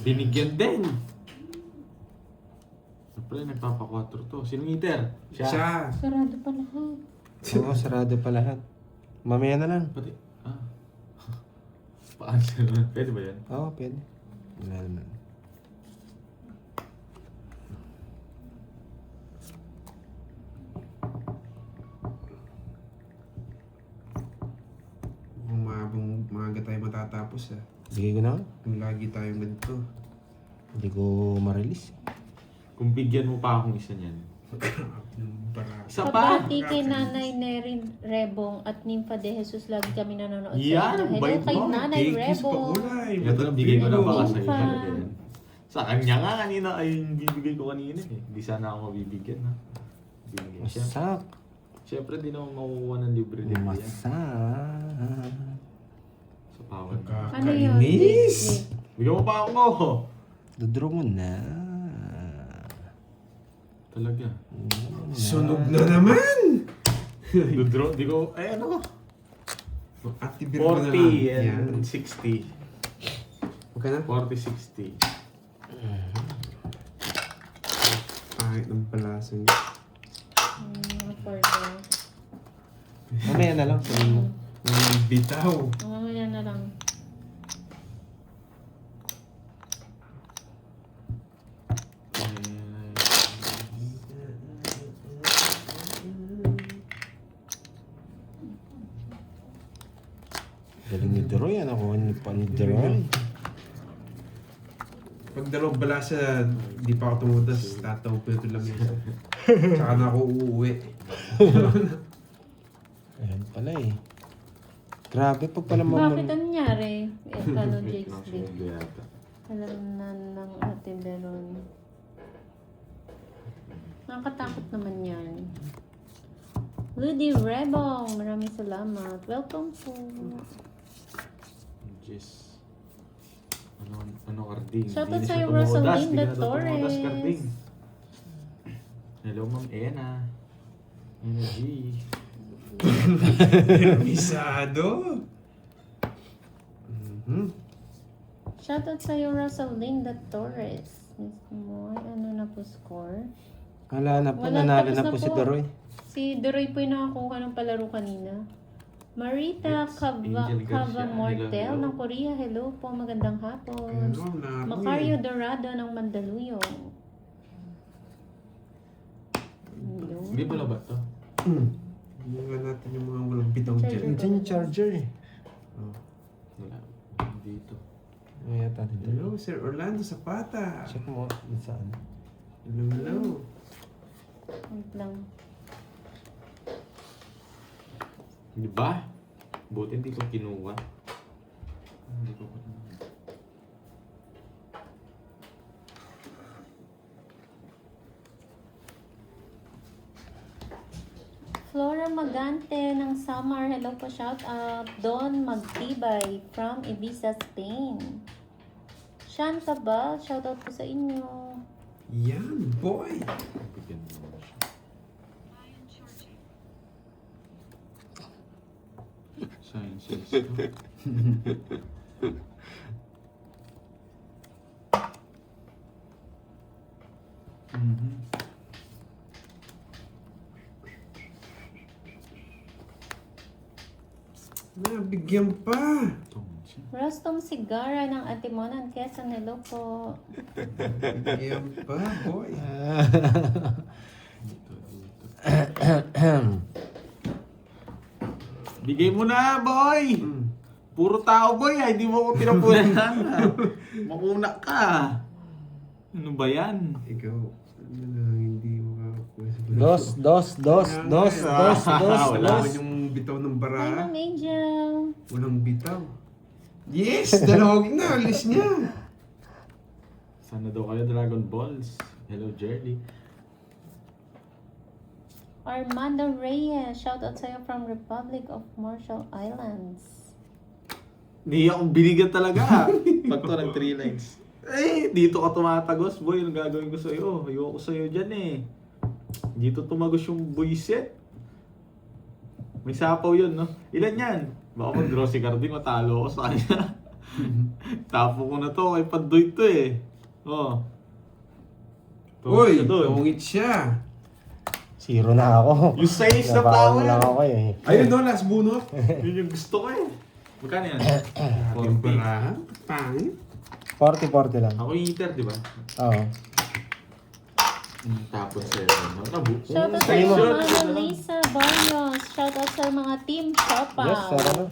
Binigyan din. Siyempre, nagpapa-4 to. Sinong iter? Siya. Sarado pa lahat. Oo, sarado pa lahat. Mamaya na lang. Pati, Pa-answer na. Pwede ba yan? Oo, pwede. Wala naman. Kung maaga tayo matatapos Bigay ko na. Kung lagi tayong ganito. Hindi ko ma-release. Kung bigyan mo pa akong isa niyan. Isa pa! Kabati kay Nanay Nerin Rebong at Nympha de Jesus. Lagi kami nanonood Yan, sa inyo. Hello bait kay mo. Nanay Rebong. Ito lang bigay ko na baka sa'yo. Nympha. Talaga yan. Sa kanya nga kanina ay yung bibigay ko kanina eh. Hindi sana ako mabibigyan ha. Binigyan siya. Masak. Siyempre di naman makukuha ng libre din yan. Masak. Sa power. Ano yun? Kainis! Bigyan mo pa ako! Dodraw mo na. Talaga. Sunog na naman! Dodraw, di ko, ay ano? Activate mo na 40 lang. and 60. Magkano? 40-60. Pangit ng palaso niya. Affordable. Mamaya na lang. Sabihin mo. Bitaw. Mamaya na lang. Galing ni Deroy. Ano ko pa ni Deroy? Pag dalawang balasa, di pa ako tumutas, tatawag ko lang yun. Tsaka na ako uuwi. Ayan pala eh. Grabe pag pala Bakit ang nangyari? Ano, Jake's Day? Hindi yata. Alam na ng ate Beron. Nakakatakot naman yan. Ludi Rebong, maraming salamat. Welcome po. Jeez. Ano Carding? Shoutout Hindi na sa'yo, siya tumudas. Rosalinda Hindi ka na daw tumudas, Torres. Carding. Hello, Ma'am Ena. Ena G. Bisado! Shoutout sa'yo, Rosalinda Torres. Miss mo, ano na po score? Wala na po. Wala, Nanalo tapos na na po si po. Deroy. Si Deroy po yung nakakuha ng palaro kanina. Marita Yes, Angel Garcia. Cava Mortel Hello. ng Korea. Hello po, magandang hapon. Ano, naroy. Macario Dorado ng Mandaluyong. Hello. Hindi pala ba ito? Mga natin yung mga walang bitaw dyan. Diyan yung charger eh. Oh. Wala. Dito. Ano yata ni Deroy? Hello, Sir Orlando Zapata. Check mo saan. Hello, hello. Wait lang. Di ba? Buti hindi ko kinuha. Hindi ko kinuha. Flora Magante ng Samar. Hello po, shout out. Don Magtibay from Ibiza, Spain. Sean Cabal, shout out po sa inyo. Yan, boy. Bigyan mo naman siya. Sciences to. Nabigyan pa. Rostom Sigara ng Atimonan, Quezon. Hello po. Bigyan pa, boy. Dito. Bigay mo na, boy! Puro tao, boy. Hindi mo ako pinapunan. Mauna ka. Ano ba yan? Ikaw, ano na, hindi makakakuha sa Dos. Wala Wala Dos. yung bitaw ng Hi, bara. Ma'am Angel. Walang bitaw. Yes! Dalawag na, alis niya. Sana daw kayo Dragon Balls. Hello, Jerry. Armando Reyes, shout out sa'yo from Republic of Marshall Islands. Hindi akong binigyan talaga. Pag to ng 3 lines. Eh, dito ka tumatagos, boy. Anong gagawin ko sa'yo? Ayoko sa'yo dyan eh. Dito tumagos yung buisit. May sapaw yun, no? Ilan yan? Baka mag-draw si Carding, matalo ako sa kanya. Tapo ko na to, kay Pandoy to eh. Oh. Uy, Siya doon. tungit siya. Zero na ako. Yung size na Nabaon power. lang ako eh. Ayun doon, last bunot. Yun yung gusto ko eh. Magkano yan? Ating 40. parahan. Pangit. 40-40 lang. Ako yung eater, di ba? Oo. Tapos 7. Nabu. Shoutout sa Sa'yo mo. mga Lisa Barrios. Shoutout sa mga Team Siopaw. Yes, sara na.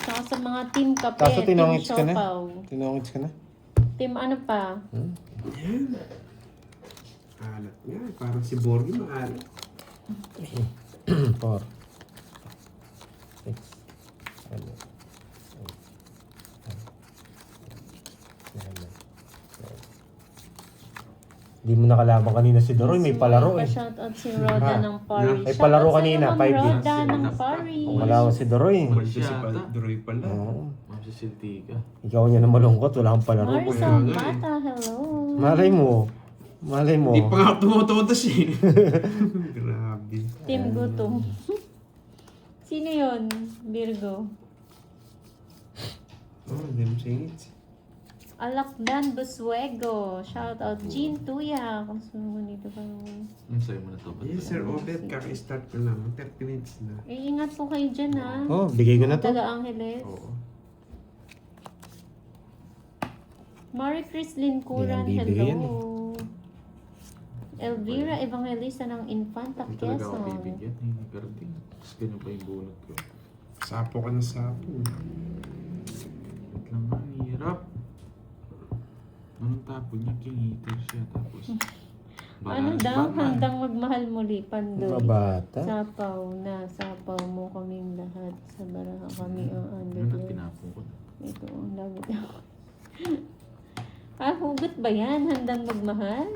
Saka sa mga Team Kape, Kaso Team tinongits ka na? Siopaw. Tinongits ka na? Team ano pa? Yan. Alat nga. Parang si Borgie maalat. 4 6 Hindi mo nakalaban kanina si Doroy, may palaro eh. Shoutout si Roda Ah. ng Paris. May palaro Shoutout kanina, sa iyo, 5 Ma'am games. Roda ng Paris. Malawan si Doroy. Umalis na si Droy pala. Oo. Ma'am si Siltica. Ikaw niya na malungkot, wala kang palaro. Marisol Mata, hello. Malay mo. Malay mo. Hindi pa nga tumututos eh. Grabe. Team Gutom. Sino yon? Virgo. Oh, hindi mo singit. Alakdan Busuego. Shoutout Jean Tuya. Kung sino dito pa naman. Sa'yo mo na to. Yes, Sir Obet, kaka-start ko lang. 30 minutes na. Eh, ingat po kayo dyan ha. Oh, bigay ko na to. Taga Angeles. Oo. Marie Chris Lincuran, Hindi yan bibigyan hello. Elvira Evangelista ng Infanta Hindi talaga ako Quezon. bibigyan. Hindi karating. Tapos ganyan pa yung bunot ko. Sapo ka na sapo. Wait lang nga, ang hirap. Anong tapo niya? King eater siya. Tapos, Ano daw? Handang magmahal muli, Pandoy. Mabata. Sapaw na, sapaw mo kaming lahat. Sa baraha kami ang Yun ang underwear. tinapon ko. Ito ang lagot ako. Hugot ba yan? Handang magmahal?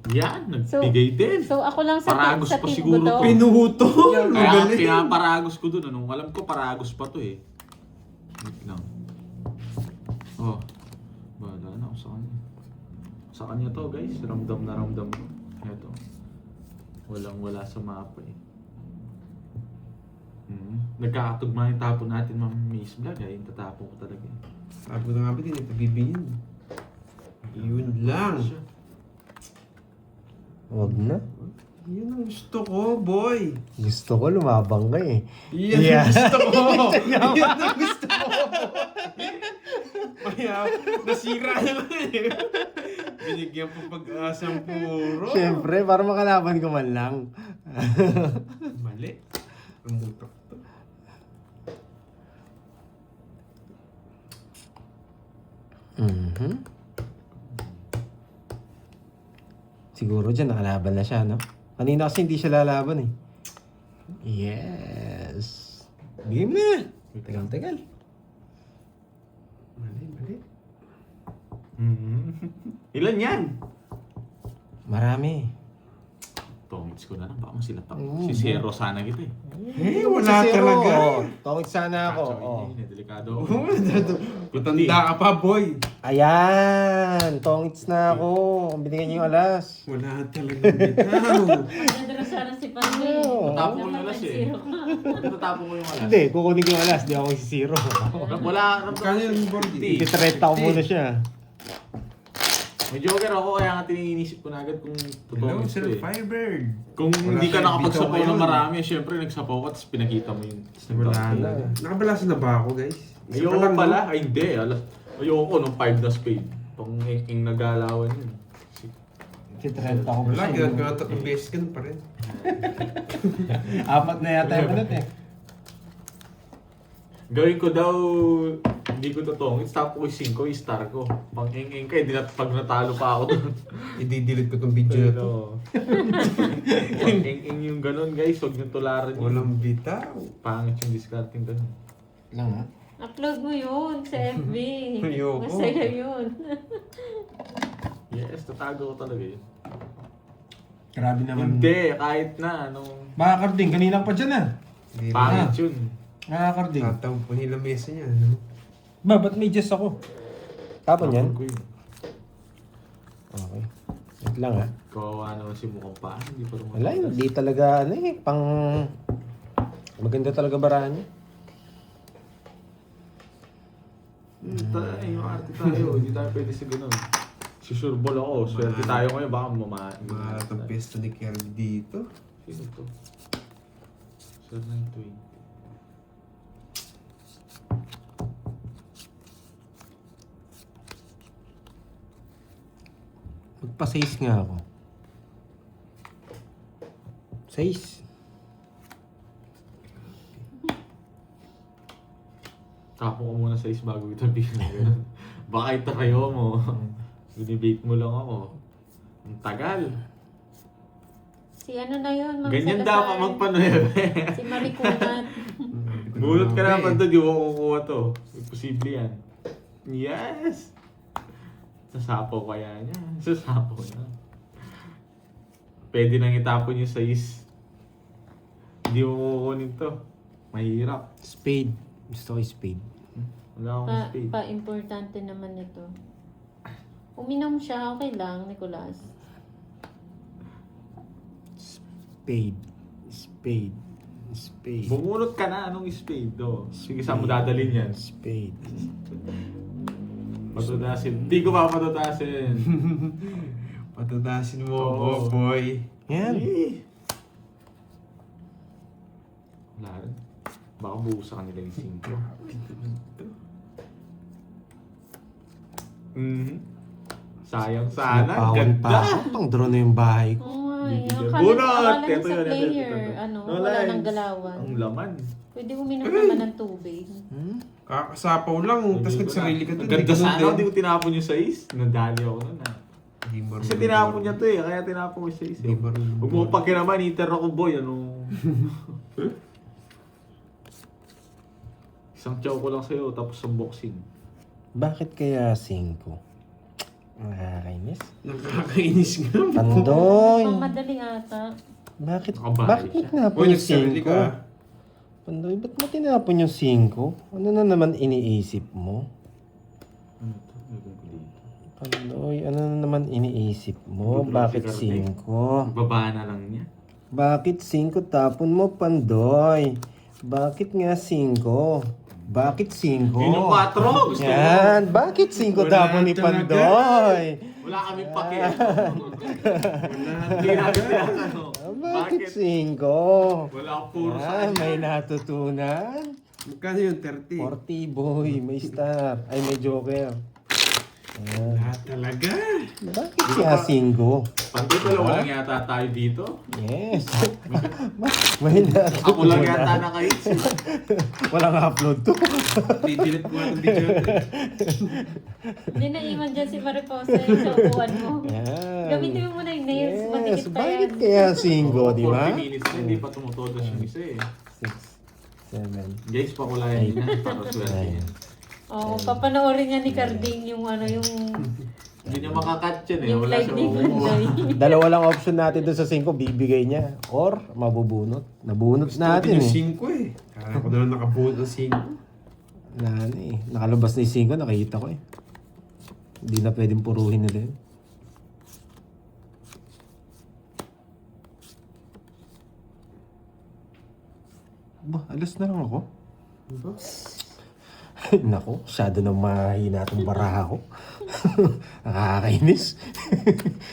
Yan, nagbigay din. So ako lang sa Paragos sa pa tip siguro ko to. to. Pinuto! Kaya Magaling! pinaparagos ko dun. Anong alam ko, paragos pa to eh. Wait lang. Oh. Bala na ako sa kanya. Sa kanya to guys. Ramdam na ramdam ko. Eto. Walang wala sa mapa eh. Nagkakatugma yung tapon natin, Ma'am Miss Vlog. Ay, yung tatapon ko talaga eh. Sabi ko na nga ba, hindi ito bibigyan. Yun lang. Siya. Wag na. Yun ang gusto ko, boy. Gusto ko lumabang ka eh. Yan Yeah. ang gusto ko. Yan ang gusto ko. Kaya, nasira na lang eh. Binigyan po pag-asang puro. Siyempre, para makalaban ko man lang. Mali. Umutok to. Mhm. Siguro dyan nakalaban na siya, no? Kanina kasi hindi siya lalaban eh. Yes. Game na. Tagal-tagal. Mali. Ilan yan? Marami. Tongits ko na lang. Baka sila Si Zero sana kita eh. Eh, wala talaga. Tawid sana ako. Kaso, Oh. yun eh, delikado ako. Matanda ka pa, boy. Ayan! Tongits na ako. Binigyan niyo yung alas. Wala talaga bitaw. Magdadala sana si Pandoy. Oo. Tatapon ko yung alas eh. Tatapon ko yung alas. Hindi, kukunin ko yung alas. Di ako si Zero. Wala. Kanya yung board eh. Ititreta ko muna siya. May joker ako kaya nga tininisip ko na agad kung Hello, totoo Sir ito eh. Firebird. Kung Wala hindi ka tayong nakapagsapaw bitaw ng ngayon. marami, syempre nagsapaw ka tapos pinakita mo yung Wala na. Nakabalasan na ba ako, guys? Isa Ayoko pa lang, pala. no? Ay hindi. Ayoko nung 5 na spade. Itong king nagalawan yun. Ititreta ko Wala, ginagawa tatlong beses ganun pa rin. Apat na yata yung ulit eh. Gawin ko daw, hindi ko totong. Stop ko yung 5, i-star ko. Pang ing ka, pag natalo pa ako doon. I-delete ko tong video na to. Pang ing yung ganun guys, huwag nyo tularan yun. Walang bitaw. Pangit yung discarding ganun. Lang ha? Upload mo yun sa FB. Ayoko. Masaya yun. Yes, tatago ko talaga yun. Grabe naman. Hindi, kahit na, anong Makakarding, kanina pa dyan ah. Hindi pangit na. yun. Nakakarding. Tataw po nila mesa niya. Ano? Ba, ba't may just ako? Tapon yan? Tapon ko yun. Okay. Wait lang ha. Kawawa naman si mukhang pa. Hindi pa rin Wala, hindi talaga ano eh. Maganda talaga barahan niya. Yung arte tayo, hindi tayo pwede sa ganun. Susurbol ako, swerte tayo ngayon, baka Marat ang pesto ni Kirby dito. Sino to? Sir 920. Magpa-6 nga ako. 6. Tapo ko muna sa is bago ito bigyan. Baka itayo mo. Binibake mo lang ako. Ang tagal. Si ano na yun, Mang Ganyan Salazar. dapat magpanuebe. Si Marikunat. Bunot ka naman to, di mo kukuha to. Imposible yan. Yes! Sasapaw kaya niya. Sasapaw na. Pwede nang itapon yung size. Hindi mo kukunin to. Mahirap. Spade. Gusto ko yung spade. Wala akong speed. Pa-importante naman ito. Uminom siya, okay lang, Nicolas. Spade. Spade. Spade. Bumunot ka na. Anong spade do? Sige, saan mo dadalhin yan? Spade. Patutasin. Hindi ko papatutasin. Patatasin mo, Oo. boy. Yan. Eh. Wala rin. Baka buo sa kanila yung 5. Sayang sana. Napawan pa Ganda. ako. Pang draw na yung bahay ko. Oo nga eh. Bibigyan. Akala Bunot! akala niya Ito sa yun, player, ito. ano, No wala lines. nang galawan. Ang laman. Pwede uminom naman ng tubig. Hmm? Kakasapaw lang, tapos nagsarili ka doon. Ganda sana. Hindi ko tinapon yung 6. Nadali ako nun ah. Kasi tinapon niya to eh. Kaya tinapon ko yung 6 eh. Di marunong. Huwag mo pagkinaman, iter ako boy. Ano? Isang chow ko lang sa'yo, tapos unboxing. Bakit kaya 5? Nakakainis. Nakakainis nga. Pandoy. Madali ata. Bakit? Nakabahay Bakit mo siya. tinapon Uy, yung nagsarili 5? ka. Pandoy, ba't mo tinapon yung 5? Ano na naman iniisip mo? Ano to? Lagyan ko dito. Pandoy, ano na naman iniisip mo? Good Bakit logic, 5? Baba na lang niya. Bakit 5 tapon mo, Pandoy? Bakit nga 5? Bakit 5? Yun yung 4. Gusto mo? Yan, bakit 5 Wala tapon ni talaga. Pandoy? Wala kami pakialam. Hindi namin tinatanong. Bakit 5? Wala akong puro sa Ah, kanya. may natutunan. Magkano yun? 30? 40 boy, may star. Ay, may joker. Ayan. Lahat talaga. Bakit siya 5? Pantay dalawa lang yata tayo dito. Yes. May Ako lang natutunan. yata naka-hits. Walang upload to. Didelete ko nga itong video. Hindi na iwan dyan si Mariposa yung sa upuan mo. Yan. Gamitin mo muna yung nails, Yes. matikit pa Bakit yan. kaya 5, di ba? 40 minutes na, hindi pa tumutodos yung isa eh. 6, 7. Guys, pakulayan din yan para swerte Nine. yan. Oo, papanoorin niya ni Carding yung ano, yung Hindi niya makakat yan eh. yung Wala live siya ni makukuha. Pandoy. Dalawa lang option natin doon sa 5, bibigay niya. Or, mabubunot. Nabunot natin yung eh. 5 eh. Kaya ko na nakabuot ng 5. Nakalabas na yung 5, nakikita ko eh. Hindi na pwedeng puruhin nila yun. Ba, alas na lang ako. Diba? Nako, masyado na mahina itong baraha ko. Nakakainis.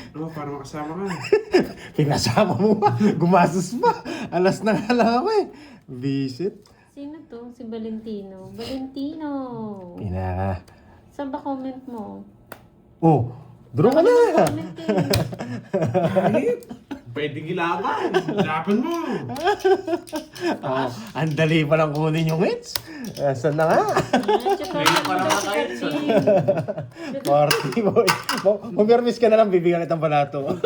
Ano, para makasama ka. Pinasama mo pa. Gumastos pa. Alas na nga lang ako eh. Visit. Sino to? Si Valentino. Valentino! Pinaka. Saan ba comment mo? Oh, draw ka na. Comment eh. Pwedeng ilaban. Lapan mo! Oh, ang dali pa lang kunin yung hits. Saan na nga? Ayan, tsaka Ngayon pa ano lang daw si nakahits, Carding. 40 boy. Mag-permis ka na lang, bibigyan kitang balato.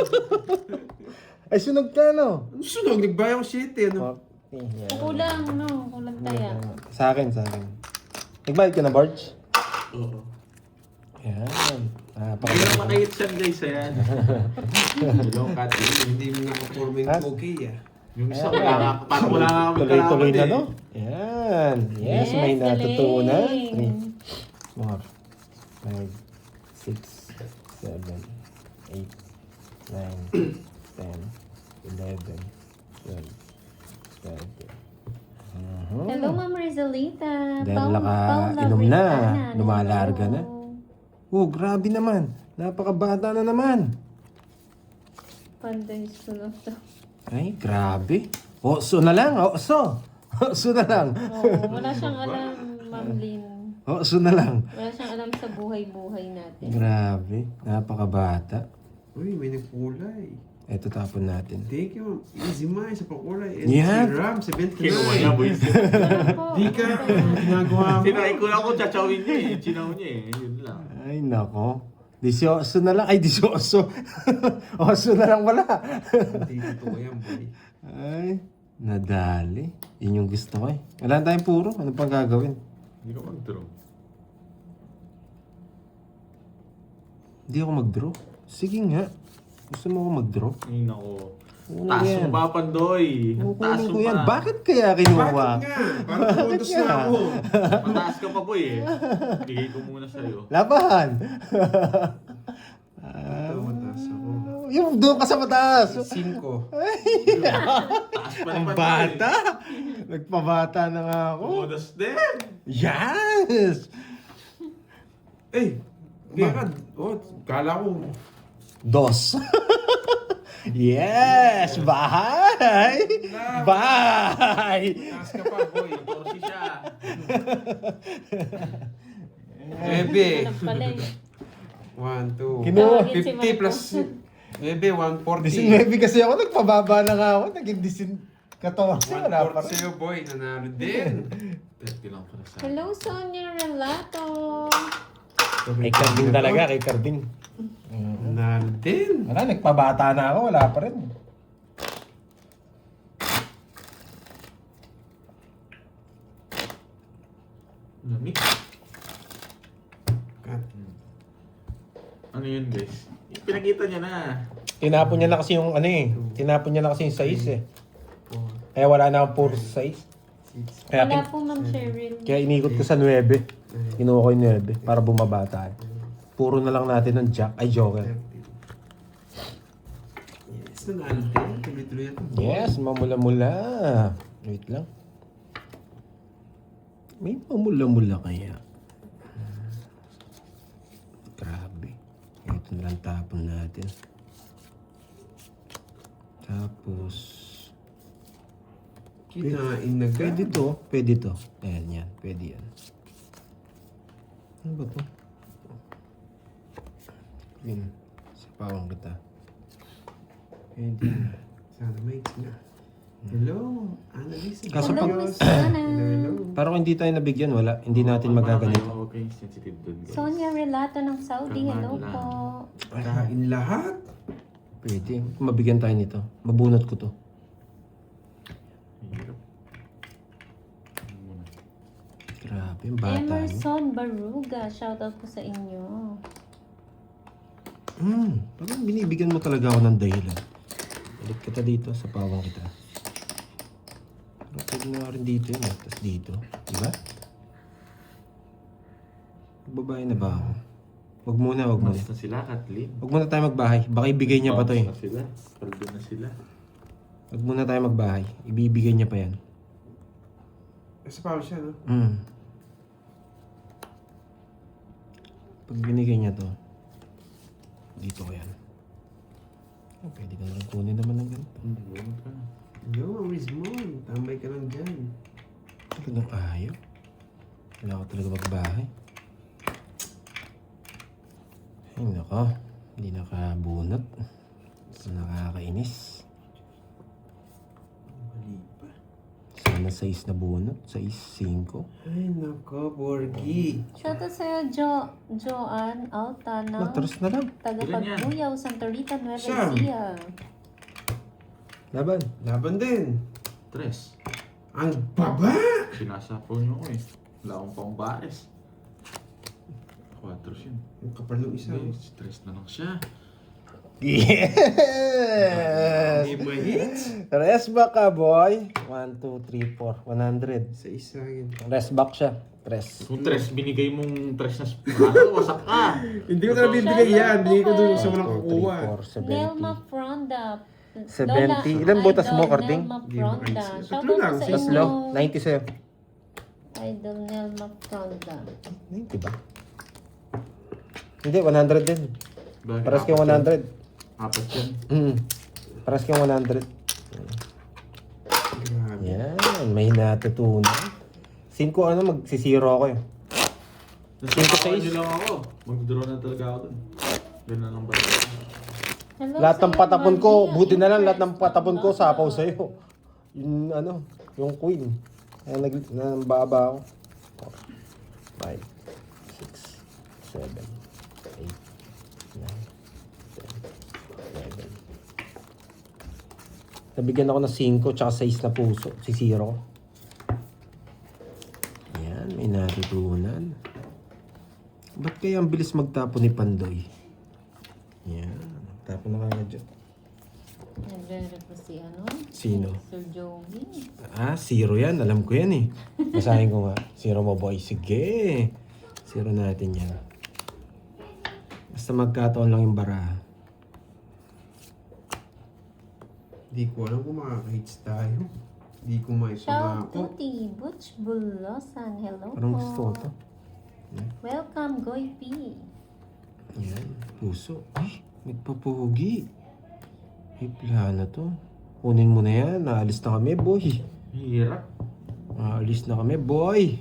Ay, sunog ka no? Ano sunog? Nagbayang 7 ano? 40. Yan. Kulang, no? Kulang taya. Sa akin, sa akin. Nagbayad ka na, Barge? Oo. Yan. Hindi lang maka-hits yan guys. Ayan. Hello, Kat. Hindi mo nakaporma yung okay ah. Yung isa wala nga. Parang wala nga kami Tuloy-tuloy na, kalaban no? eh. Yan. Yes, may natutunan. 3, 4, 5, 6, 7, 8, 9, 10, 11, 12, 13, Hello, Ma'am Rizalita. Dahil nakainom na, lumalarga na. Oh, grabe naman. Napakabata na naman. Panday sulok to. Ay, grabe. Oso na lang, oso. Oso na lang. Oo, wala siyang alam, Ma'am Lynn. Oso na lang. Wala siyang alam sa buhay-buhay natin. Grabe, napakabata. Uy, may nagkulay. Ito tapon natin. Thank you. Easy man sa pakulay. And Yeah. si Ram, 79. Kinuha niya, boys. Di ka. Ginagawa mo. Sinay ko lang kung chachawin niya eh. Chinaw niya eh. Yun lang. Ay, nako. 18 na lang. Ay, 18. Oso na lang wala. Hindi totoo yan, boy. Ay, nadali. Yun yung gusto ko eh. Wala tayong puro. Ano pang gagawin? Hindi ka mag-draw. Hindi ako mag-draw. Sige nga. Gusto mo ako mag-draw? Ay, nako. Una Taas yan. mo ba, Pandoy? Taas Kukunin mo ko yan. pa. Bakit kaya kinuha? Bakit nga? Parang pumuntos na ako. Mataas ka pa, boy eh. Bigay ko muna sa'yo. Laban! Ito, mataas ako. Yung doon ka sa mataas. 5. Taas pa Ang naman, bata. Nagpabata na nga ako. Udas din. Yes! Eh, kaya ka. Oh, kala ko. 2. Yes! Bahay! Bahay! Taas ka pa, boy. Torsi siya. Bebe. Alam pala eh. 1, 2. Kinuha. 50 plus. Bebe, 140. 19 kasi ako. Nagpababa na nga ako. Naging 14. Wala pa 140 rin. sa'yo, boy. Nanalo din. 30 lang pala sa Hello, Sonia Relato. Kay Carding talaga. Kay Carding. Nanalo din. Wala, nagpabata na ako. Wala pa rin. Lamig. Cut. Ano yun, guys? Pinakita niya na. Tinapon niya na kasi yung ano eh. Tinapon niya na kasi yung size eh. 4, Kaya wala na akong puro sa size. 6, Kaya, Wala po, Ma'am Cheryl. kaya inikot ko sa 9. Kinuha ko yung 9 para bumaba tayo. Puro na lang natin ng jack. Ay, joker. 30. Yes, nanalo din. Tuloy-tuloy ito. Yes, mamula-mula. Wait lang. May mamula-mula kaya. Grabe. Ito na lang tapon natin. Tapos... Kinain na ka. Pwede to. Pwede to. Ayan yan. Pwede yan. Ano ba to? Yun. Sapawang kita. Pwede. Sana may na. Hello, Annalisa. Kaso Hello, pag- Miss Ana. Hello. Pero kung hindi tayo nabigyan, wala. Hindi natin magaganito. Huwag kayong sensitive dun, guys. Sonia Relato ng Saudi. Hello Kaman po. Kain lahat. Pwede. Mabigyan tayo nito. Mabunot ko to. Hirap. Ano muna? Grabe, yung bata niyo. Emerson Baruga. Shoutout po sa inyo. Parang binibigyan mo talaga ako ng dahilan. Balik kita dito, sa pawang kita. Pero pwede na rin dito yun, tapos dito. Diba? Babae na ba ako? Wag muna, wag muna. Mas na sila, Kathleen. Wag muna tayo magbahay. Baka ibigay niya pa to eh. Mas na sila. Paldo na sila. Wag muna tayo magbahay. Ibibigay niya pa yan. Sa pao siya, no? Pag binigay niya to, dito ko yan. Oh, pwede ka na kunin naman ng ganito. Huwag ka. Yo, Rizmon. Tambay ka lang dyan. Talaga ng ayaw. Wala ko talaga magbahay. Ay, nako. Hindi nakabunot. Nakakainis. Mali pa. Sana 6 na bunot. 6, 5. Ay, nako, Borgie. Shoutout sa'yo, Joanne Alta ng Matros na lang. taga Ilan yan? Pagbuyaw, Santa Rita, Nueva Sam. Ecija. Laban. Laban din. Tres. Ang baba! Sinasapaw niyo ko eh. Wala akong pang bares. 4 yun. Ang kapal ng isa. Hindi, stress na lang siya. Yes! Hindi ma-hits. Rest back ka, boy. 1, 2, 3, 4. 100. Sa isa yun. Rest back siya. Tres. Kung tres, binigay mong tres na ano, wasak ka. Hindi ko na bibigay yan. Binigay ko doon sa walang 2, kukuha. 3, 4, 70. Nelma Fronda. 70. Ilan butas mo, Karding? Nelma Hindi mo Fronda. kayo- Shoutout Tatlo po lang, sa Tatlo? inyo. 90 sa'yo. Idol Nelma Fronda. 90 ba? Hindi, 100 din. Bakit? Paras kayong 100. Apat yan. Paras kayong 100. Grabe. Yan, may natutunan. 5 ano, magsisiro ako eh. Nasasakawan nyo lang ako. Mag-draw na talaga ako dun. Ganun lang ba? Hello Lahat ng sa'yo, patapon ko, Maria. buti na lang lahat ng Interest patapon ko from sapaw Baba. sa'yo. Yung ano, yung queen. Kaya nambaba ako. 5, 6, 7, 8, 9, 10, 11. Nabigyan ako ng 5 tsaka 6 na puso. Si Zero. Yan, may natutunan. Ba't kaya ang bilis magtapon ni Pandoy? Yan, tapon na kaya dyan. Nagre-rep po si ano? Sino? Sir Joey. Ah, 0 yan. Alam ko yan eh. Basahin ko nga. 0 mo boy. Sige. 0 natin yan. Basta magkataon lang yung bara. Hindi ko alam kung makaka-hits tayo. Hindi ko may Shout pangako. Tuti Butch Bulosan. Hello Parang po. gusto ko to. Welcome, Goy P. Yan. Puso. Ay, nagpapugi. May plano to. Kunin mo na yan. Naalis na kami, boy. Hirap. Naalis na kami, boy.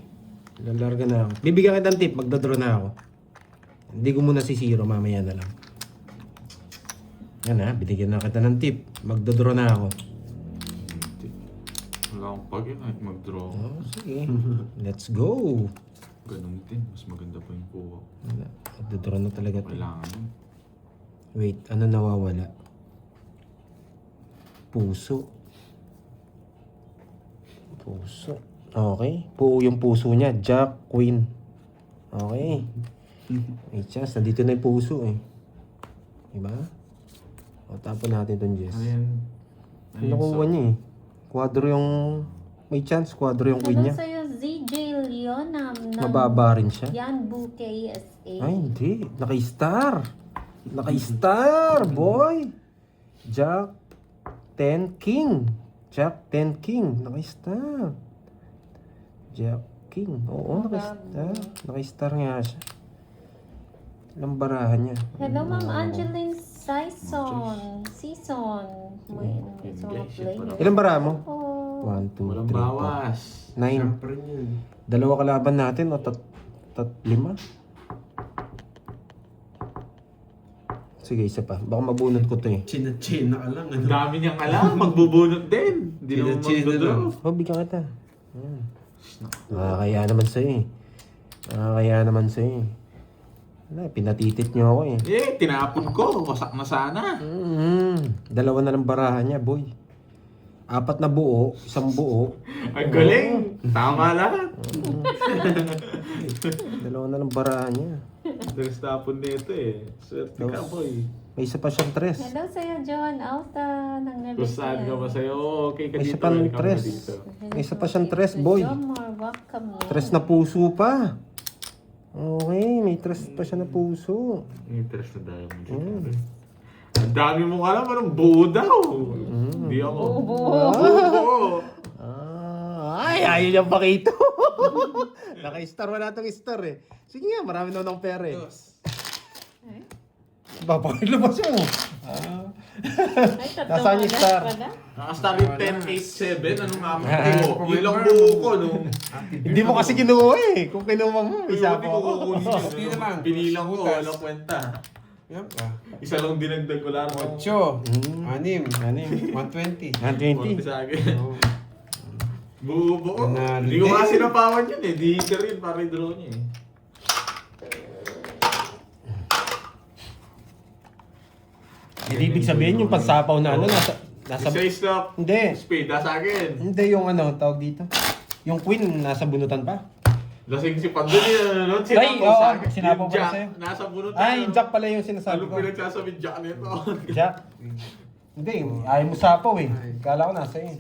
Lalarga na ako. Bibigyan kita ng tip. Magdadraw na ako. Hindi ko muna si Zero. Mamaya na lang. Yan ha. Binigyan na kita ng tip. Magdadraw na ako. Wala akong pag yun. Ay, mag-draw ako. Oh, sige. Let's go. Ganun din. Mas maganda pa yung kuha. Wala. Magdadraw na talaga to. Kailangan yun. Wait, ano nawawala? Puso. Puso. Okay. Puo yung puso niya. Jack, Queen. Okay. May chance. Nandito na yung puso eh. Diba? O, tapon natin itong Jess. Ano yan? Ano nakuha niya eh? Quadro yung... May chance, quadro yung Queen Hello niya. sa'yo, ZJ Leonam ng Mababa rin siya. Yanbu KSA. Ay, hindi. Naka-star. Naka-star, boy. Jack 10 King. Jack 10 King. Naka-star. Jack King. Oo, naka-star. Naka-star nga siya. Ilang barahan niya. Hello, Ma'am Angeline Sison. Season. May Yun, mga guys, play. yun pala. Ilang bara mo? Oh. 1, 2, Walang 3, bawas. 4, 9. Siyempre yun. Dalawa kalaban natin o 5? Sige, isa pa. Baka mabunot ko to eh. China-china ka lang. Ang Ano? dami niyang alam. Magbubunot din. Hindi naman China-china magdodraw. lang. Oh, bigyan kita. Ayan. Nakakaya naman sa'yo eh. Nakakaya naman sa'yo eh. Wala, pinatitit niyo ako eh. Eh, tinapon ko. Wasak na sana. Dalawa na lang barahan niya, boy. 4 na buo, 1 buo. Ang galing. Tama lahat. Dalawa na lang barahan niya. Dalas tapon nito eh. Swerte ka, boy. May isa pa siyang 3. Hello sa'yo, Joan Alta ng Never Kung saan ka ba sa'yo? Okay ka May dito. isa pang welcome ka 3. dito. May isa pa siyang 3, boy. Jomar, welcome. 3 na puso pa. Okay, may 3 pa siya na puso. Interest na diamond. Ang dami mong alam. Anong buo daw? Hindi ako. Buo. Ay, ayaw niyang pakito. Naka-star, wala tong star eh. Sige nga, marami na ng pera eh. Papakilabas mo. Ay, tatlong Nasaan yung alas star? pala. Nakastar yung 10-8-7. Anong nga mo? Ilang buo ko nung... Hindi mo kasi kinuha eh. Kung kinuha mo, isa Hindi pa ko ako. kukunin Hindi yun. naman. Binilang ko. Butas. Walang kwenta. Yan pa. Isa lang dinagdag ko lang. 8, 6, 120. 120. Sa akin. Oo. Buo. Nanalo Hindi ko din. kasi napawan yun eh. Di ka rin para i-draw niya eh. Ibig sabihin yung pansapaw na ano, nasa Isa is na Hindi. spade sa akin. Hindi yung ano, tawag dito. Yung queen, nasa bunutan pa. Lasing si Pando niya, ano? Ay, Sinapaw oo, sa akin. sinapaw Yung pala Jack, sa'yo. Nasa bunot. Ay, yung Jack pala yung sinasabi Ano ko. pinagsasabi Jack nito? Jack? Hindi, ayaw mo sapaw eh. Kala ko nasa yun.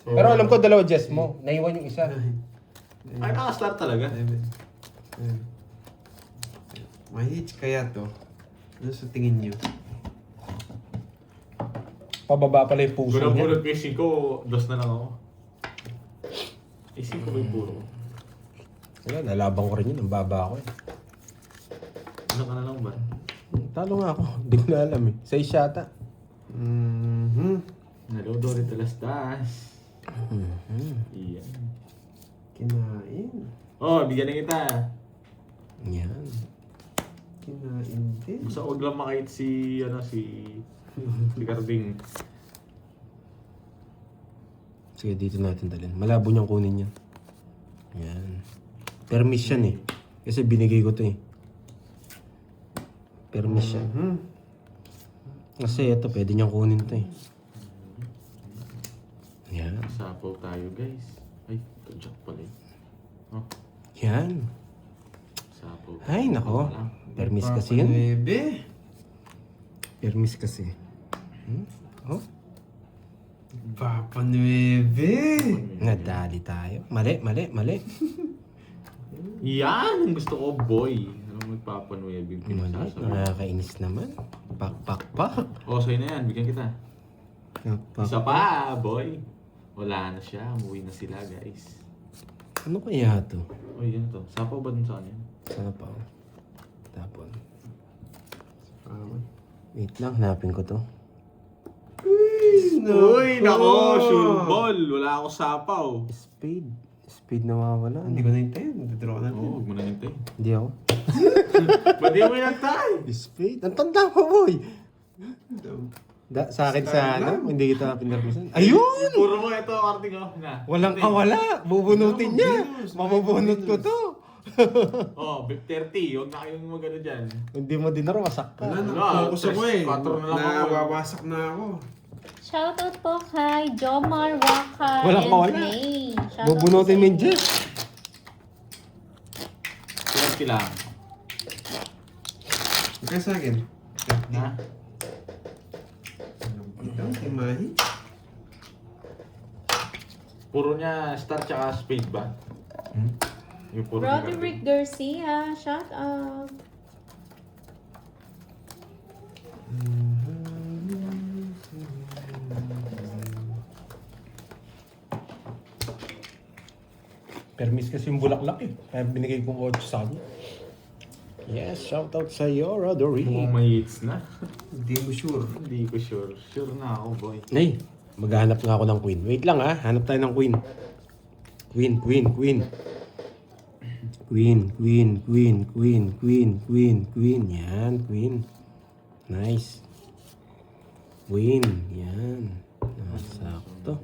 Pero alam ko dalawa Jess mo. Naiwan yung isa. Ay, nakastar talaga. May hits kaya to? Ano sa tingin nyo? Pababa pala yung puso Kung niya. nabulot ko yung 5, dos na lang ako. Eh, 5 ba yung puro? Wala, nalabang ko rin yun. Ang baba ako eh. Ano ka na lang ba? Talo nga ako. Hindi ko na alam eh. Sa isyata. Hello, Dory Talastas. Iyan. Kinain. Oh, bigyan na kita. Yan. Kinain din. Basta huwag lang makait si Carding. Sige, dito natin dalhin. Malabo niyang kunin yan. Yan. Permis yan eh. Kasi binigay ko to eh. Permis yan. Kasi ito, pwede niyang kunin to eh. Yan. Sapaw tayo, guys. Ay, ito jack pala eh. Oh, Yan. sapaw. Ay, nako. Permis kasi yan. Bebe. Permis kasi. Oh, Papa Nueve. nadali tayo. Mali, mali, mali. Yan! Ang gusto ko, boy. Ano magpapanuya yung Mali, pinagsasabi. nakakainis naman. Pak, pak, pak. Oh, sa'yo na yan. Bigyan kita. Pak. Isa pa, boy. Wala na siya. Umuwi na sila, guys. Ano kaya to? Oh, yan to. Sapaw ba dun sa kanya? Sana pa. Tapon. Ah, Wait lang, hanapin ko to. Uy, nako! Sure ball! Wala ako sapaw. Spade. Spade nawawala. Hindi ko na hintayin. Nagdadraw na Oo, lang. huwag mo na hintay. Hindi ako. Ba't di mo hinantay? Spade? Ang tanda ko, boy! Sa akin sana, hindi kita pinarmisan. Ayun! Puro mo ito, Carding, oh. Na. Walang kawala! Bubunutin niya! Mabubunot ko to! Oh, 30. Huwag na kayong magano dyan. Hindi mo din wasak ka. Wala na. Wala, Focus ako eh. 4 na lang ako. Nawawasak na ako. Shoutout po kay Jomar Waka Walang and kawala. May. Shoutout Bubunutin po mo sa yung inyo. Jeff. 20 lang. Kaya sa akin. Ha? Ikaw, si Mahi. Puro niya star tsaka spade ba? Yung puro ni Roderick Garcia, shout out. Permis kasi yung bulaklak eh. Kaya binigay kong 8 sa kanya. Yes, shoutout sa iyo, Roderick. Kung may hits na. Hindi mo sure. Hindi ko sure. Sure na ako, boy. Ay, maghanap nga ako ng queen. Wait lang ha, hanap tayo ng queen. Queen, queen, queen. Queen, queen, queen, queen, queen, queen, queen. Yan, queen. Nice. Queen, yan. Nasakto.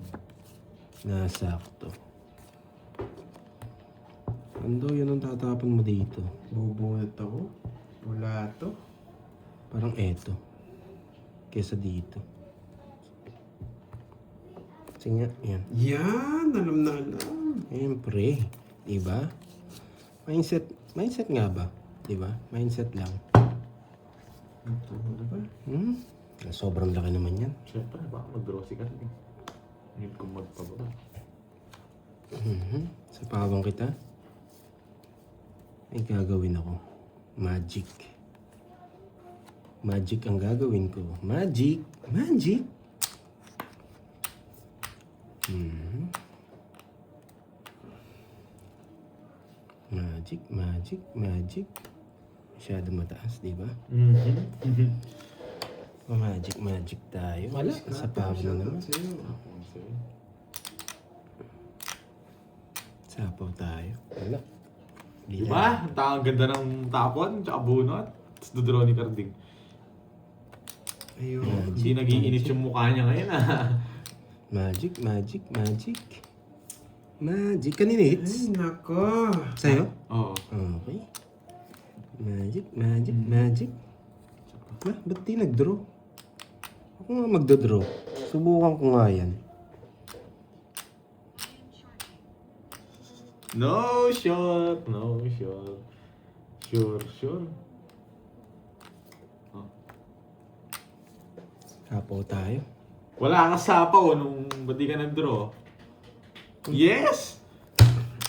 Nasakto. Ando, yun ang tatapon mo dito. Bubunot ako. Wala to. Parang eto. Kesa dito. Kasi nga, yan. Yan! Alam na alam. Siyempre, diba? Mindset nga ba? Diba? Mindset lang. Ito na ba? Sobrang laki naman yan. Siyempre, baka mag-draw si Carding. Need kong magpababa. Sa pawang kita, ay gagawin ako. Magic. Magic ang gagawin ko. Magic! Magic! Magic, magic, magic. Masyado mataas, di ba? Magic, magic tayo. Wala, sa pawang na naman. Sapaw tayo. Wala. Diba? Ang ganda ng tapon, tsaka bunot. Tapos dodraw ni Carding. Ayun. Hindi nag-iinit yung mukha niya ngayon, ah. Magic, magic, magic. Magic. Kanina hits? Ay, nako. Sa'yo? Oo. Okay. Magic, magic, magic. Ba't di nag-draw? Ako nga magdodraw. Subukan ko nga yan. No shot, no shot. Sure, sure. Oh. Sapaw tayo. Wala kang sapaw nung ba't di ka nag-draw? Yes!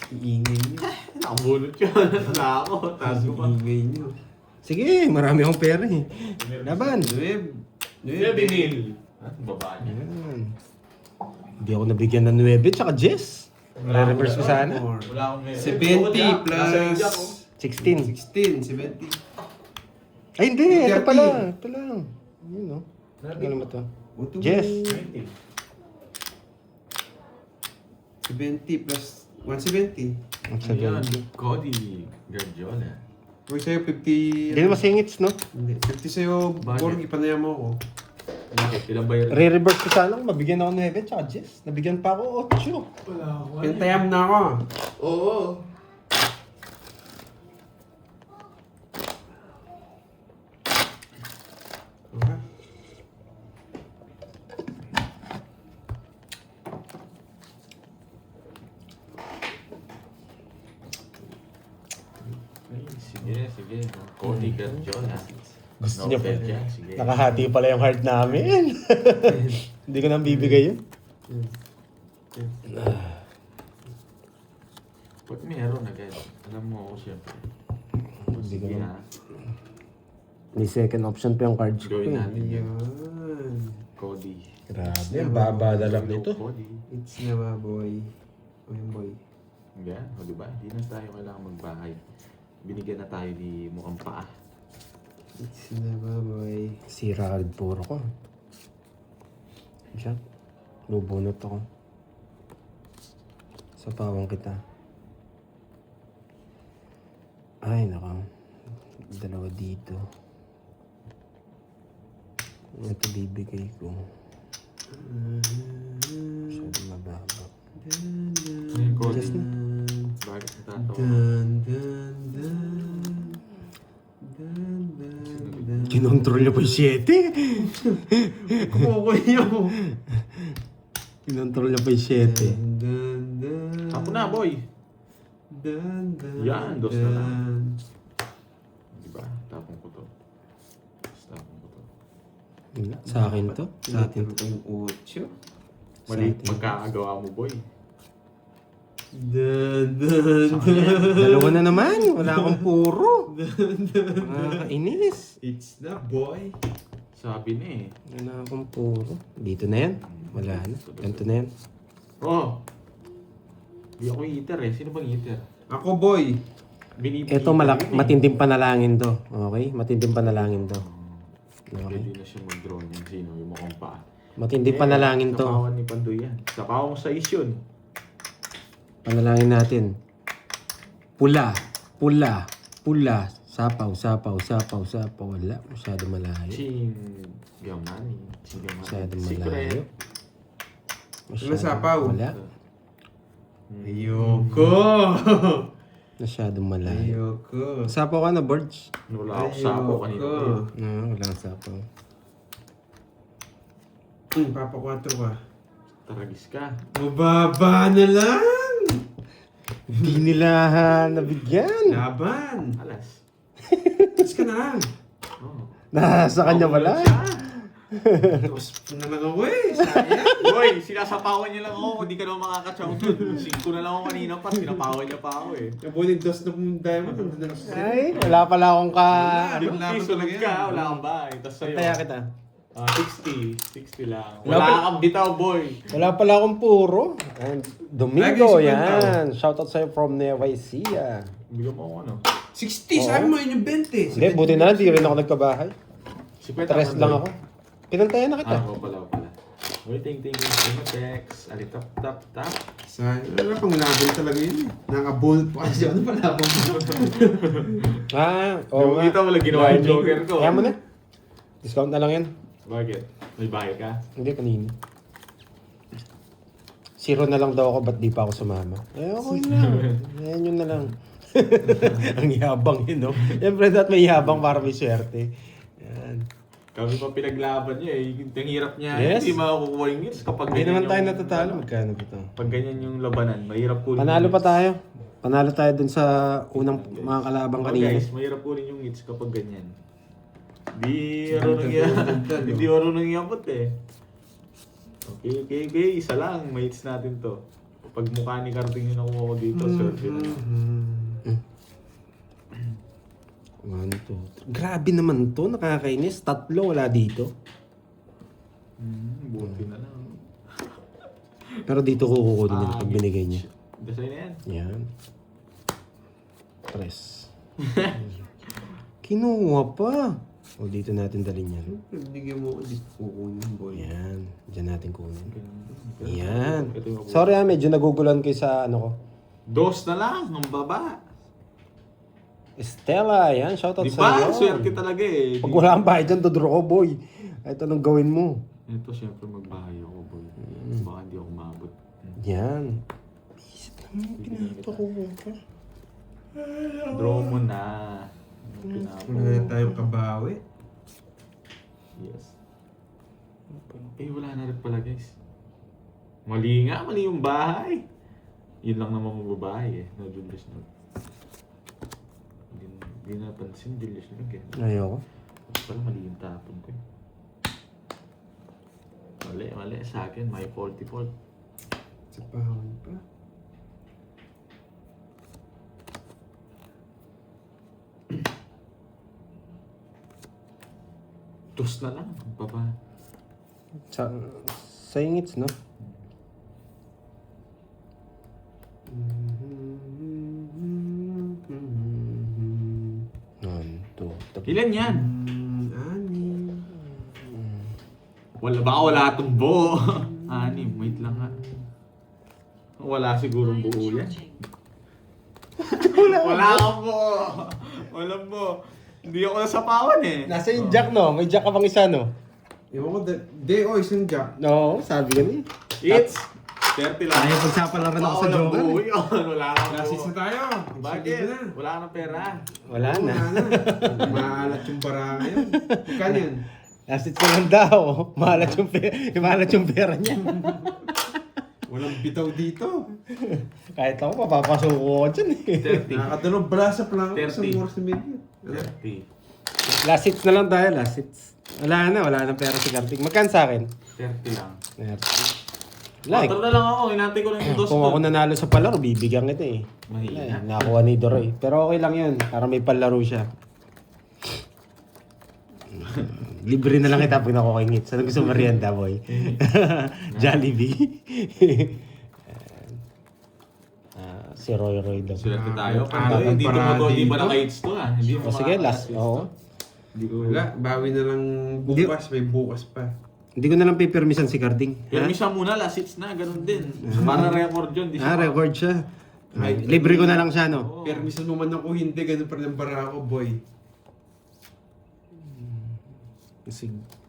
Iingay niyo. Nakabunot yun. Wala ako. Taas ko pa. Iingay niyo. Sige, marami akong pera eh. Laban. Nueve. Nueve mil. Baba niya. Yan. Hindi ako nabigyan ng 9 tsaka Jess. Re-reverse ko sana. Wala akong may... 70 plus 16. 16, 70. Ay, hindi. Ito 30. pala. Ito lang. Yun, no? Ano mo to? Jess. 70 plus 170. Ang Ayan, 70. Cody Guardiola. Huwag sa'yo 50. Hindi naman singits, no? Hindi. 50 sa'yo, Bakit? Borg, ipanayam mo ako. Bakit? Ilang ba yun? Re-reverse ko sana kung mabigyan ako 9 tsaka Jess. Nabigyan pa ako 8. Wala ako. Pintayam na ako. Oo. Okay. Ay, sige, sige. Cody Guardiola. Gusto niya pa. Nobel yan, sige. Nakahati pala yung heart namin. Hindi ko nang bibigay yun. Pag meron agad, alam mo ako siyempre. Hindi ko Sige na- na. May second option pa yung cards ko. Gawin eh. natin yan. Ayan. Cody. Grabe, ang baba na lang nito. Cody. It's na ba, boy? O yung boy. Yan, o diba? Hindi na tayo kailangan magbahay. Binigyan na tayo ni mukhang paa. It's na ba, boy? Sira card puro ko. Siya. Lubunot ako. Sa pawang kita. Ay, naka. Dalawa dito. Ito bibigay ko. Masyado mababa. Ayun, Cody. Just na. Bakit natatawa? Dun, dun, dun. Dun, dun, dun. Kinontrol niya pa yung 7. Kukuha niyo. Kinontrol niya pa yung 7. Dun, dun, dun. Tapo na, boy! Dun, dun, Yan, dos na lang. dun. Diba? Tapong ko to. Tapong ko to. Sa akin to. Sa atin Natiro to. ko yung 8. Mali, atin. pagkakagawa mo, boy. Dun, dun, Sa dun. Dalawa na naman. Wala akong puro. Nakakainis. It's na, boy. Sabi na eh. Wala akong puro. Dito na yan. Wala na. Ganito na yan. Oh! Hindi ako eater eh. Sino bang eater? Ako, boy. Ito matinding panalangin to. Okay? Matinding panalangin to. Okay? Pwede na siya mag-draw niyan. Sino? Yung mukhang paa. Matinding panalangin to. Sapawan ni Pandoy yan. Sapawang sa yun. Panalangin natin. Pula. Pula. Pula. Sapaw. Sapaw. Sapaw. Sapaw. Wala. Masyado malayo. Ching Gamani. Ching Gamani. Masyado Secret. malayo. Wala sapaw. Wala. Ayoko. Masyadong malayo. Ayoko. Sapaw ka na, Birds. Wala ako sapo kanina. No, wala kang sapaw. Papa 4 ka. Taragis ka. Mababa na lang. Hindi nila nabigyan. Laban. Alas. Tapos ka na lang. Oh. Nasa kanya pala. Tapos na lang ako eh. Sayang. Boy, sinasapawan niya lang ako kung di ka naman makakachow dun. 5 na lang ako kanina pa, sinapawan niya pa ako eh. Nabunin dos na pong diamond. Nandun na lang sa Ay, wala pala akong ka... Yung laban Sunod talaga ka, yan. wala kang bahay. Tapos sa'yo, Kaya kita. 60. 60 lang. Wala Wala pa- kang bitaw, boy. Wala pala akong puro. And Domingo, Lagi si yan. Shoutout sa'yo from Nueva Ecija. Bigyan mo ako ano. 60, sabi mo yun yung 20. Hindi, buti na lang, di rin ako nagkabahay. 50 Tres lang ako. Pinantayan na kita. Ah, oo pala. Waiting, text. Alitap, tap, tap. Sayang. Wala pang laban talaga yun eh. Naka-bold pa kasi. Ano pa laban mo? Oo Yung kita mo lang ginawa yung joker ko. Kaya mo na. Discount na lang yan. Bakit? May bahay ka? Hindi, kanina. 0 na lang daw ako, ba't di pa ako sumama? Eh, okay na. Ayan yun na lang. Ang yabang yun, no? Siyempre, dapat may yabang para may swerte. Yan. Kami pa pinaglaban niya eh. Ang hirap niya. Yes. Hindi makukuha yung hits kapag Hindi naman tayo yung- natatalo. Magkano ba ito? Pag ganyan yung labanan, mahirap kunin. Panalo yung pa hits. tayo. Panalo tayo dun sa unang mga kalabang Oh, kanina. guys, mahirap kunin yung hits kapag ganyan. Di marunong yan. Hindi marunong yabot eh. Okay. Isa lang. May hits natin to. Pag mukha ni Karting yung nakuha ko dito, surf yun. 1, 2, 3. Grabe naman to. Nakakainis. 3 wala dito. Buti na lang. Pero dito ko kukunin nila pag binigay niya. Dasay na yan. Yan. Tres. Kinuha pa. O dito natin dalhin yan. Bigyan mo ko dito kukunin, boy. Yan. Diyan natin kunin. Ito Yan. yung Sorry medyo nagugulan kayo sa ano ko. Dos na lang, ang baba. Estela, yan. Shoutout Di sa ba? iyo. Swerte talaga eh. Pag wala kang bahay dyan, dodraw ko, boy. Ito anong gawin mo. Ito siyempre magbahay ako, boy. Baka hindi ako umabot. Yan. Bisit lang mo. Pinapakuha ka. Draw mo na. Wala na tayong kabawi. Yes. Wala na rin pala guys. Mali nga, mali yung bahay. Yun lang naman mababahay eh. No, Julius Nog. Hindi napansin Julius Nog eh. Ayoko. Pala mali yung tapon ko eh. Mali. Sa akin, may 40-40. Sa pahon pa. Dos na lang. Ang baba. Sa ingits, no? One, two, three. Ilan yan? Anim. Baka wala itong buo. Anim, wait lang nga. Wala sigurong buo yan. Wala kang buo. Walang buo. Hindi ako nasapawan eh. Nasa yung jack, no? May jack ka pang isa, no? Ewan ko, isang jack. No, sabi ka ni. It's 30 lang. Ayaw pagsapalaran ako sa Walang joker. buo yun. Wala kang Last buo. na tayo. Bakit? Na. Wala ka ng pera. Wala na. Maalat yung bara ngayon. Kano yun? Last hits na lang daw. Mahalat yung pera niya. Walang bitaw dito. Kahit ako, papapasok ko dyan eh. 30. Nakakadalong brasa pa lang ako sa 30. Morse Media. 30. Last hits na lang tayo, last hits. Wala na pera si Kartik. Magkan sa akin? 30 lang. Like, Patro na lang ako. Hinantay ko lang yung dos kung ako doon. nanalo sa palaro, bibigyan kita eh. Mahina. Nakakuha ni Doroy. Pero okay lang yun, para may palaro siya. Libre na lang kita pag nakukingit. Saan gusto merienda, boy? Jollibee. Si Roy daw. Swerte tayo. Parang Hindi parang hindi pa dito. naka-hits to ah. Hindi O sige, last. Oo. Hindi ko. Wala, bawi na lang bukas. May bukas pa. Hindi ko na lang pipirmisan si Carding. Pero misa muna, last hits na. Ganun din. Para record yun. Di siya Record siya. Libre ko na lang siya, no? Oo. Permisan mo man ako hindi, ganun pa rin ang bara ko, boy.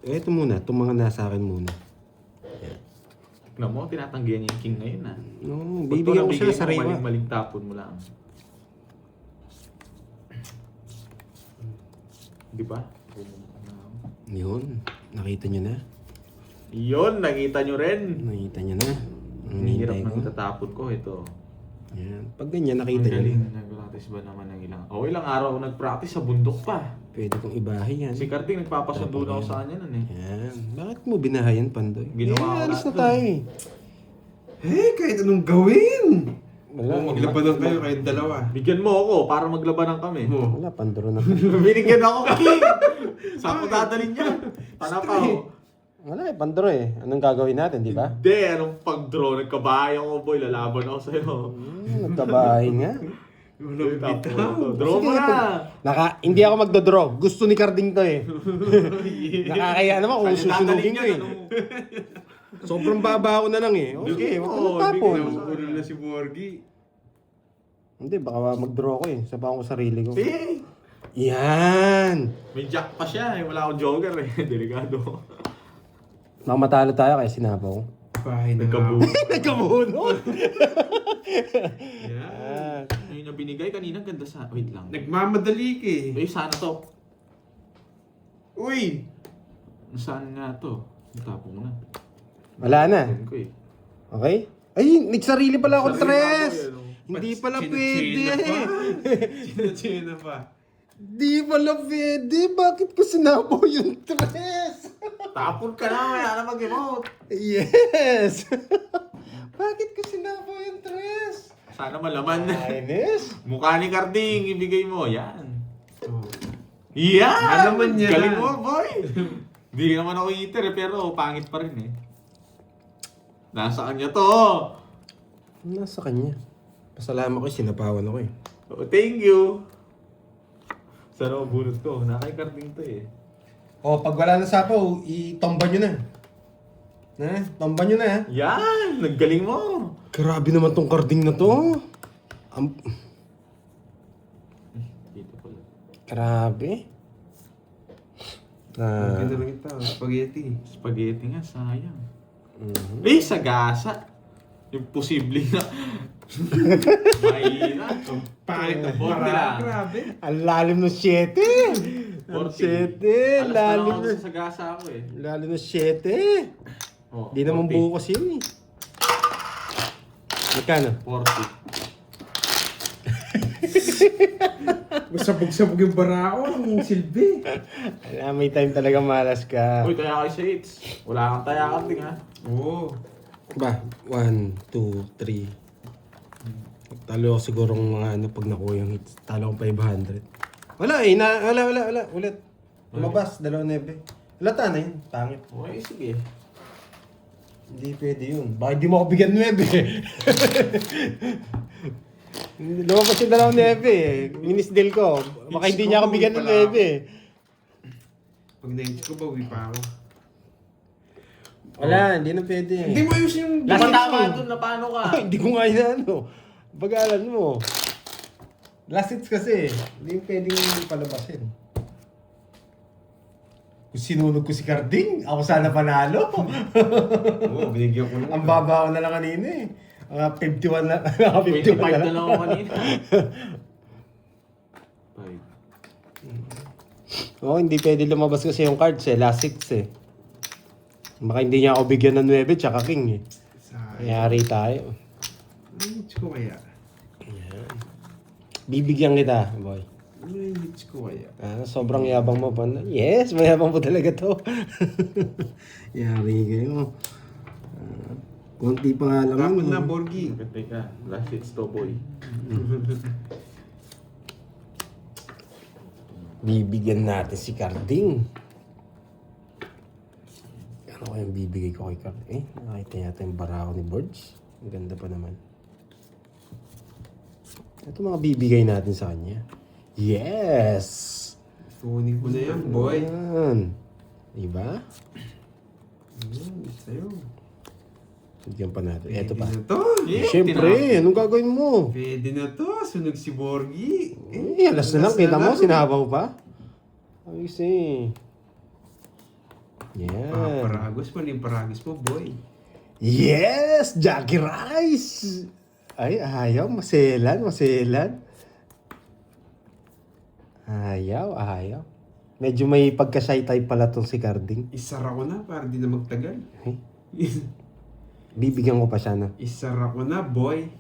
Ito muna, itong mga nasa akin muna. Tignan mo, tinatanggihan niya yung king ngayon ah. No, bibigyan ko siya sa sariwa. Maling tapon mo lang. Di ba? Yun, nakita nyo na. Yun, nakita nyo rin. Nakita nyo na. Ang Ang hirap hinihintay na ko. itatapon ko ito. Yan. Pag ganyan, Ang nakita nyo galing. na. Nag-practice ba naman ng ilang... ilang araw ako nag-practice sa bundok pa. Pwede kong ibahin yan. Si Karting nagpapasundo na ako sa kanya nun eh. Yan. Bakit mo binahayan, Pandoy? Ginawa ko alis lahat na dun. tayo eh. Kahit anong gawin! Wala. Maglabanan kayo kayong dalawa. Bigyan mo ako para maglabanan kami. Wala, Pandoro na. Binigyan ako, king! Saan ko dadalhin yan? Tanapaw. Wala eh, Pandoro eh. Anong gagawin natin, di ba? Hindi, anong pag-draw? Nagkabahay ako, boy. Lalaban ako sa'yo. Nagtabahin nga. Walang bitaw. Draw mo na! Hindi ako magdodraw. Gusto ni Carding to eh. Nakakaya naman kung Kanya susunugin dadalhin ko yan, eh. Sobrang baba ko na lang eh. Okay, Bigay wag mo, ko magtapon. bigay mo. Nakukulo na si Borgie. Hindi, baka mag-draw ko eh. Sabahan ko sarili ko. Eh, Yan! may jack pa siya eh. Wala akong joker eh. Delikado. Baka matalo tayo kaya sinapaw ko. Bahay na Nagkabuo. Nagkamunod! Yan. Ayun yung binigay kanina. Ganda sa... Wait lang. Nagmamadali ka eh. Uy, sana to. Uy! Saan nga to? Tapong na. Wala na. Tapon ko eh. Okay? Ay, nagsarili pala ako Sarili tres! ako eh, no? Hindi pala China-china pwede! China-china pa. Di pala pwede! Bakit ko sinapaw yung tres? Tapon ka na, wala na mag-emote. Yes! Bakit ko sinapaw yung tres? Sana malaman. Ines? Mukha ni Carding, ibigay mo. Yan. Oh. Yan! Alaman niya Galing na. mo, boy! Hindi naman ako eater eh, pero pangit pa rin eh. Nasa kanya to. Nasa kanya. Pasalamat ko, sinapawan ako eh. Oh, thank you. Sana ako bunot ko. Nakay-carding to eh. O, pag wala na sapaw, itomba nyo na. Na, tomba nyo na ha. Yan! Naggaling mo! Grabe naman tong carding na to. Dito pala. Grabe. Ganda lang ito, spaghetti. Spaghetti nga, sayang. Mhm. Eh, sagasa. Yung posible na. Mahina. Pangit na Forty lang. grabe. Ang lalim ng 7. Ang 7. Alas Lalim na ako na. sa sagasa ako eh. Lalim ng 7. Oh, Di naman 40. bukas yun eh. Magkano? 40. Sabog-sabog yung bara ko, ang silbi. Alam, may time talaga malas ka. Uy, taya kayo sa hits. Wala kang taya carding ha. Oo. Ba? 1, 2, 3. Talo ako siguro ng mga ano pag nakuha yung hits. Talo akong 500. Wala eh. Wala. Ulit. Lumabas. 2.9. Halata na yun. Pangit. Okay, sige. Hindi pwede yun. Baka hindi mo ako bigyan 9. Lumabas yung 2.9 eh. Minisdale ko. Baka hindi niya ako bigyan ng 9 eh. Pag na-inch ko, bawi pa ako. Wala, hindi na pwede eh. Hindi mo ayusin yung Last balance tama mo. dun na paano ka? Hindi ko nga inaano. Bagalan mo. Last hits kasi. Hindi pwedeng palabasin. Kung sinunog ko si Carding, ako sana panalo. Oo, binigyan ko lang. Ang baba ko na lang kanina eh. 51 na. 25 51 na lang ako kanina. 5. Oo, hindi pwede lumabas kasi yung cards eh. Last hits eh. Baka hindi niya ako bigyan ng 9 tsaka king eh. Mayari tayo. Na-inch ko kaya? Bibigyan kita, boy. Na-inch ko kaya? Sobrang yabang mo pa. Yes, mayabang po talaga to. Yari kayo. Konti pa nga lang. Tapos yun, na, oh. Borgi. Teka, last hits to boy. Bibigyan natin si Carding. Ano kayang bibigay ko kay Carding? Nakita yata yung barako ni Borge. Ang ganda pa naman. Ito mga bibigay natin sa kanya. Yes! Tunin ko na yan, boy. Yan. Diba? Sa'yo. Bigyan pa natin. Ito pa. Pwede na to. Siyempre, anong gagawin mo? Pwede na to. Sunog si Borgi. Alas na lang. Kita mo, sinabaw pa. Ay, kasi. Yan. Paragos. Mali yung paragos mo, boy. Yes! Jackie Rice! Ay, ayaw. Maselan. Ayaw. Medyo may pagka-shy type pala tong si Carding. Isara ko na para di na magtagal. Ay, bibigyan ko pa siya na. Isara ko na, boy.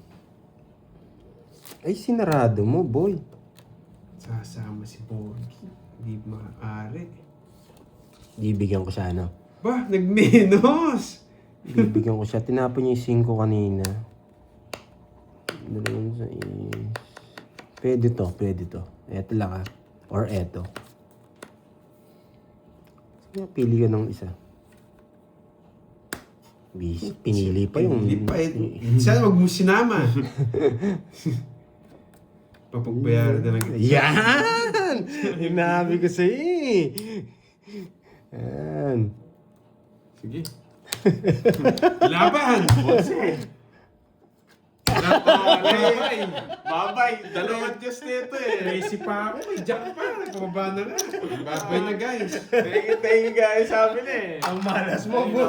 Ay, sinarado mo, boy. Sasama si Borgi. Hindi maaari. Bibigyan ko siya, ano? Bah, nagmenos! Bibigyan ko siya. Tinapon niya yung 5 kanina. Dalawang sa is... Pwede to. Eto lang ah. Or eto. Sige, pili ka ng isa. Pinili pa yung... Hindi pa eh. Sana wag mo sinama. Papagbayaran na lang. Yan! Hinabi ko sa'yo eh. Yan. Sige. Laban! Babay! Dalawang Diyos nito eh. Crazy pa ako. May jack pa. Pababa na nga. Babay na guys. Thank you guys. Sabi na eh. Ang malas mo, boy.